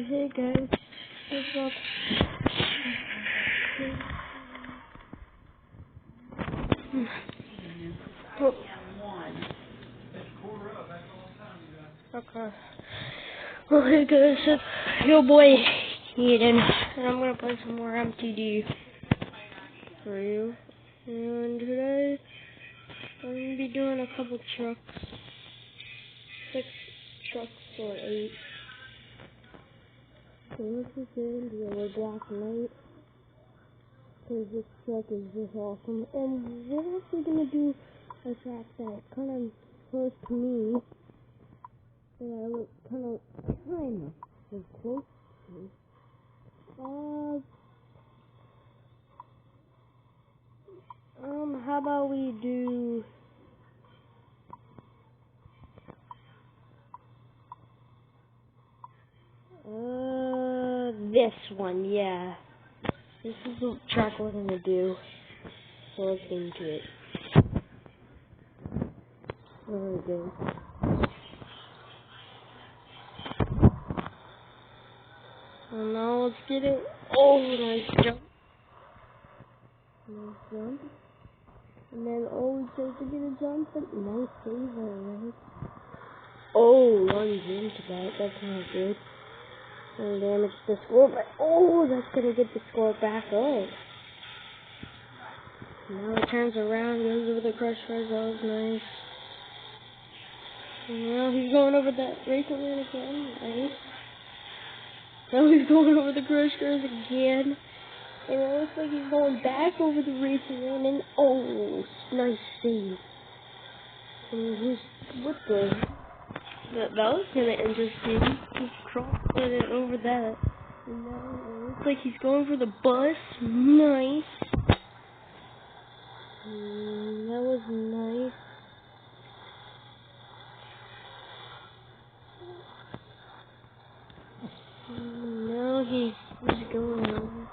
Hey guys, what's up? Oh. Okay. Well, hey guys, it's your boy Eden, and I'm gonna play some more MTD for you. And today, I'm gonna be doing a couple trucks. 6 trucks or 8. So this is in the yellow black night. Because this truck is just awesome. And we're actually going to do a track that kind of close to me. That I look kind of was close to. How about we do... this one, yeah. This is the track we're gonna do. So let's get into it. There we go. And now let's get it. Oh, nice jump. Nice jump. And then, oh, we tried to get a jump, but nice save, alright. Oh, runs into that. That's not good. And damage the score, but oh, that's gonna get the score back up. Now it turns around, goes over the crush cars. That was nice. And now he's going over that racing lane again. Nice. Now he's going over the crush cars again. And it looks like he's going back over the racing lane. And oh, nice save. And what the? That was kind of interesting. He crossed it over that. And now it looks like he's going for the bus. Nice. That was nice. Now he's going over.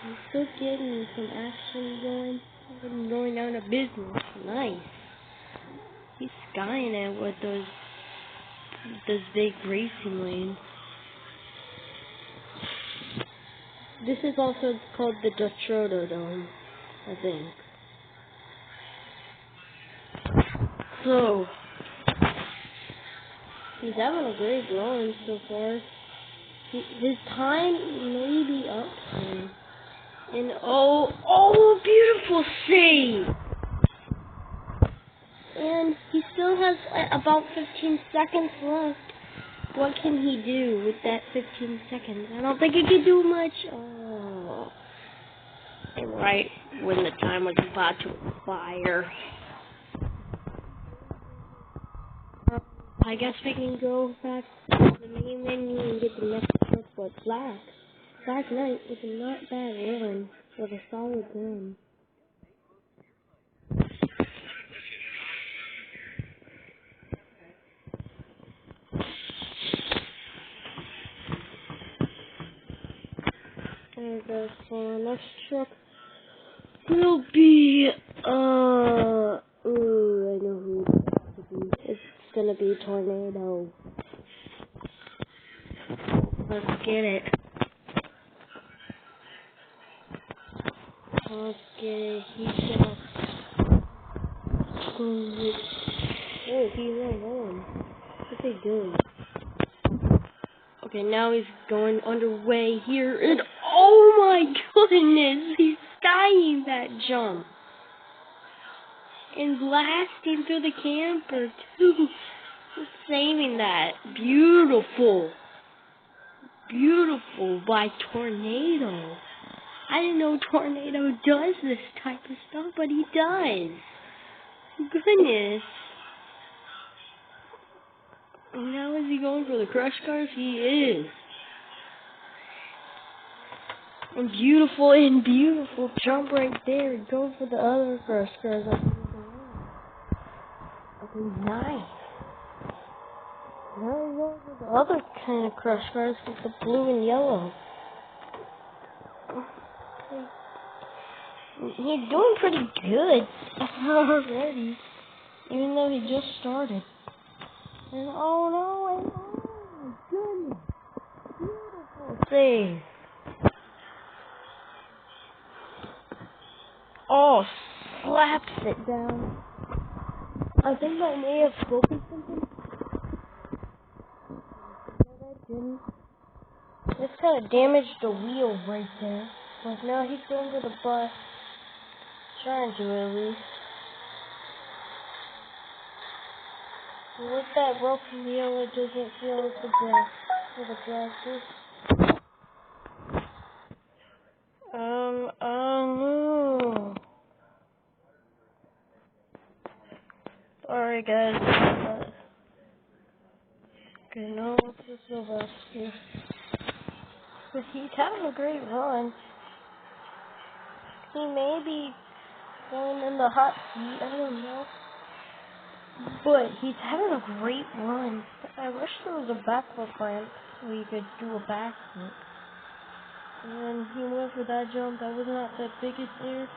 He's still getting some action going. He's going down to business. Nice. He's skying it with those big racing lanes. This is also called the Detroit Dome, I think. So, he's having a great run so far. His time may be up soon. And oh, beautiful save! And he still has about 15 seconds left. What can he do with that 15 seconds? I don't think he can do much. Oh. And right when the time was about to expire. I guess we can go back to the main menu and get the next truck, but Black Knight was a not bad run with a solid run. There goes for our next truck. Will be, I know who it's going to be. It's gonna be Tornado. Let's get it. Let's get it. He's gonna... Oh, he's right on. What's he doing? Okay, now he's going underway here, and oh my goodness, he's skying that jump. And blasting through the camper, too. Saving that. Beautiful. Beautiful by Tornado. I didn't know Tornado does this type of stuff, but he does. Goodness. And now is he going for the crush cars? He is. And beautiful jump right there. Go for the other crush cars. Okay, nice. Now we go for the other kind of crush cars with the blue and yellow. He's doing pretty good already, even though he just started. And oh my goodness. save. Oh, slaps it down. I think I may have broken something. But I didn't. This kind of damaged the wheel right there. But now he's going to the bus. Trying to at least. With that rough wheel, it doesn't feel like the best for the tractor. No. Sorry guys. Okay, no, let's just go back here. But he's having a great run. He may be going in the hot seat, I don't know. But he's having a great run. I wish there was a backflip ramp so he could do a backflip. And then he went for that jump. That was not the biggest air.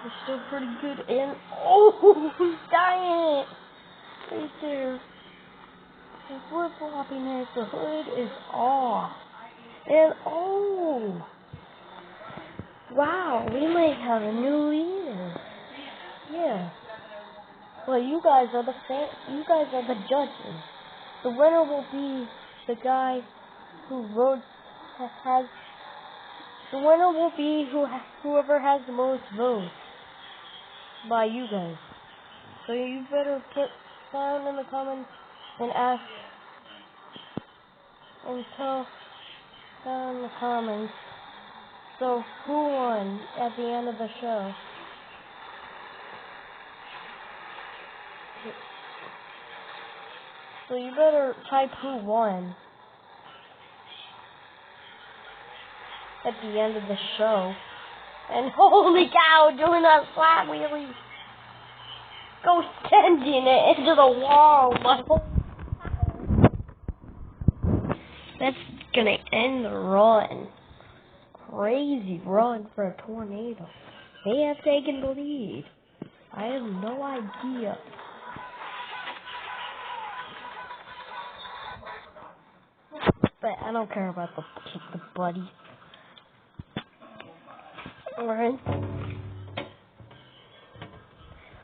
It's still pretty good. And oh, he's dying! Right there. His flip flopping as the hood is off. And oh! Wow, we might have a new leader. Yeah. Well, you guys are the judges. The winner will be the guy who has. The winner will be whoever has the most votes by you guys. So you better put down in the comments and ask and tell down in the comments. So who won at the end of the show? So you better type who won at the end of the show. And holy cow, doing that flat wheelie. Go sending it into the wall. That's gonna end the run. Crazy run for a tornado. They have taken the lead. I have no idea. But I don't care about the buddy.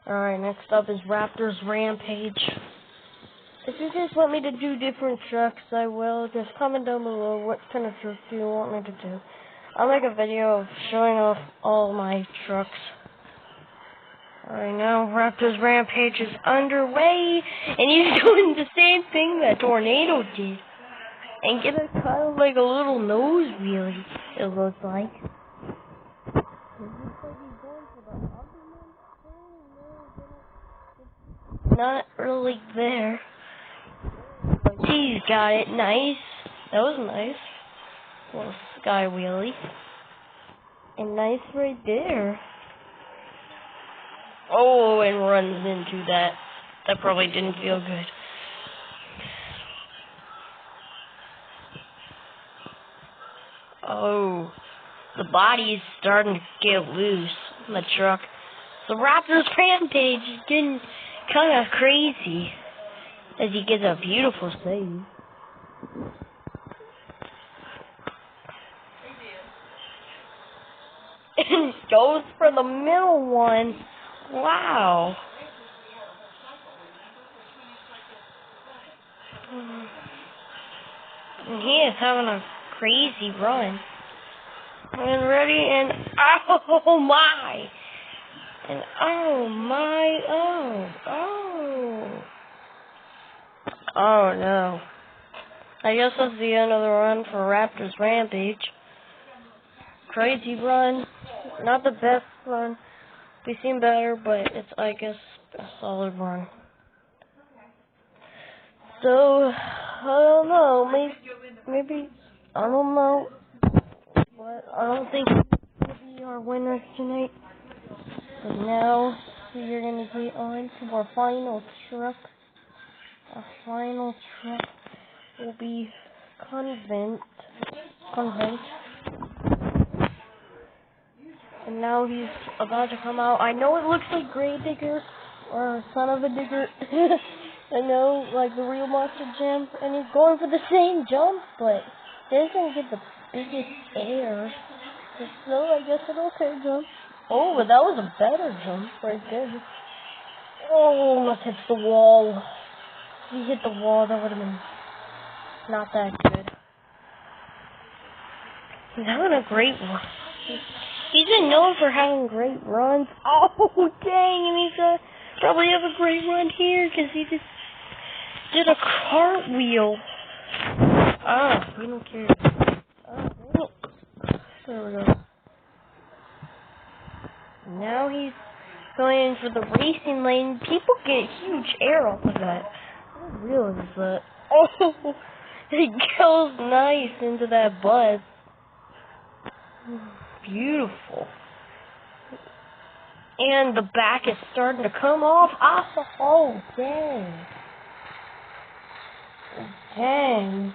Alright, next up is Raptors Rampage. If you guys want me to do different trucks, I will. Just comment down below what kind of trucks do you want me to do. I'll make a video of showing off all my trucks. Alright, now Raptors Rampage is underway, and he's doing the same thing that Tornado did. And get a kind of like a little nose wheelie, it looks like. Not really there. He's got it. Nice. That was nice. Little sky wheelie. And nice right there. Oh, and runs into that. That probably didn't feel good. Oh, the body is starting to get loose in the truck. The Raptors Rampage is getting kind of crazy as he gets a beautiful save. And goes for the middle one. Wow. And he is having a crazy run. And ready, and oh my! And oh my, oh no. I guess that's the end of the run for Raptors Rampage. Crazy run. Not the best run. We've seen better, but it's, I guess, a solid run. So, I don't know, maybe, I don't know, but I don't think he'll be our winner tonight. But now, we are going to get on to our final truck. Our final truck will be Convent. And now he's about to come out. I know it looks like Gravedigger, or Son of a Digger. I know, like the real Monster Jam. And he's going for the same jump, but he doesn't get the biggest air. So I guess an okay jump. Oh, but that was a better jump right there. Oh, almost hits the wall. If he hit the wall, that would have been not that good. He's having a great run. He's been known for having great runs. Oh, dang, and he's probably have a great run here because he just did a cartwheel. Ah, we don't care. Oh, there we go. Now he's going in for the racing lane. People get huge air off of that. I didn't realize that. Oh, it goes nice into that bus. Beautiful. And the back is starting to come off. Oh, dang. Dang.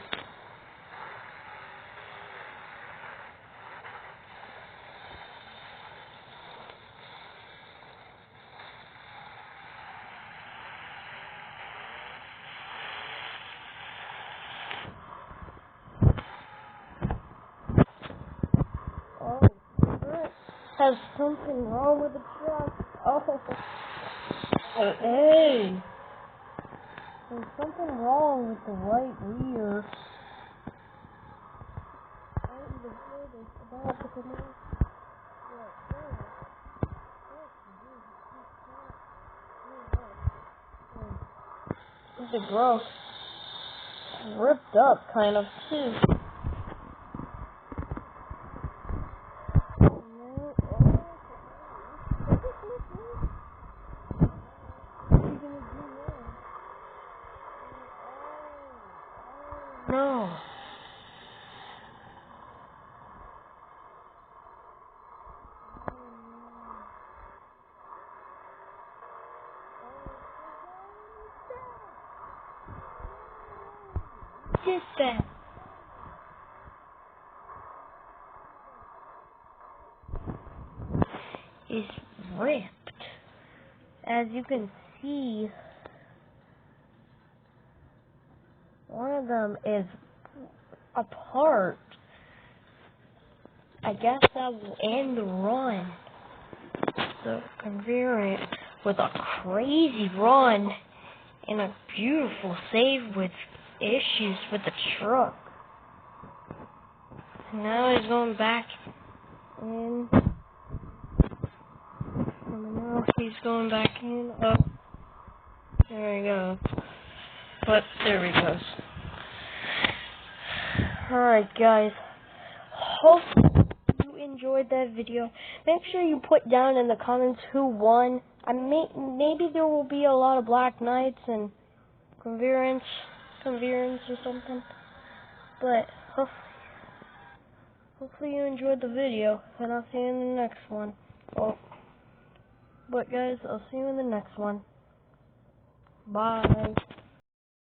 Has something wrong with the truck. Oh, hey. There's something wrong with the right rear. I don't even hear this about the command. This is gross. Ripped up, kind of, too. No. Just that. Is ripped. As you can see, one of them is apart. I guess that will end the run. The conveyor with a crazy run and a beautiful save with issues with the truck. Now he's going back in. And now he's going back in. Oh, there he goes. But there he goes. Alright, guys. Hope you enjoyed that video. Make sure you put down in the comments who won. Maybe there will be a lot of Black Knights and convergence or something. But hopefully you enjoyed the video, and I'll see you in the next one. But guys, I'll see you in the next one. Bye.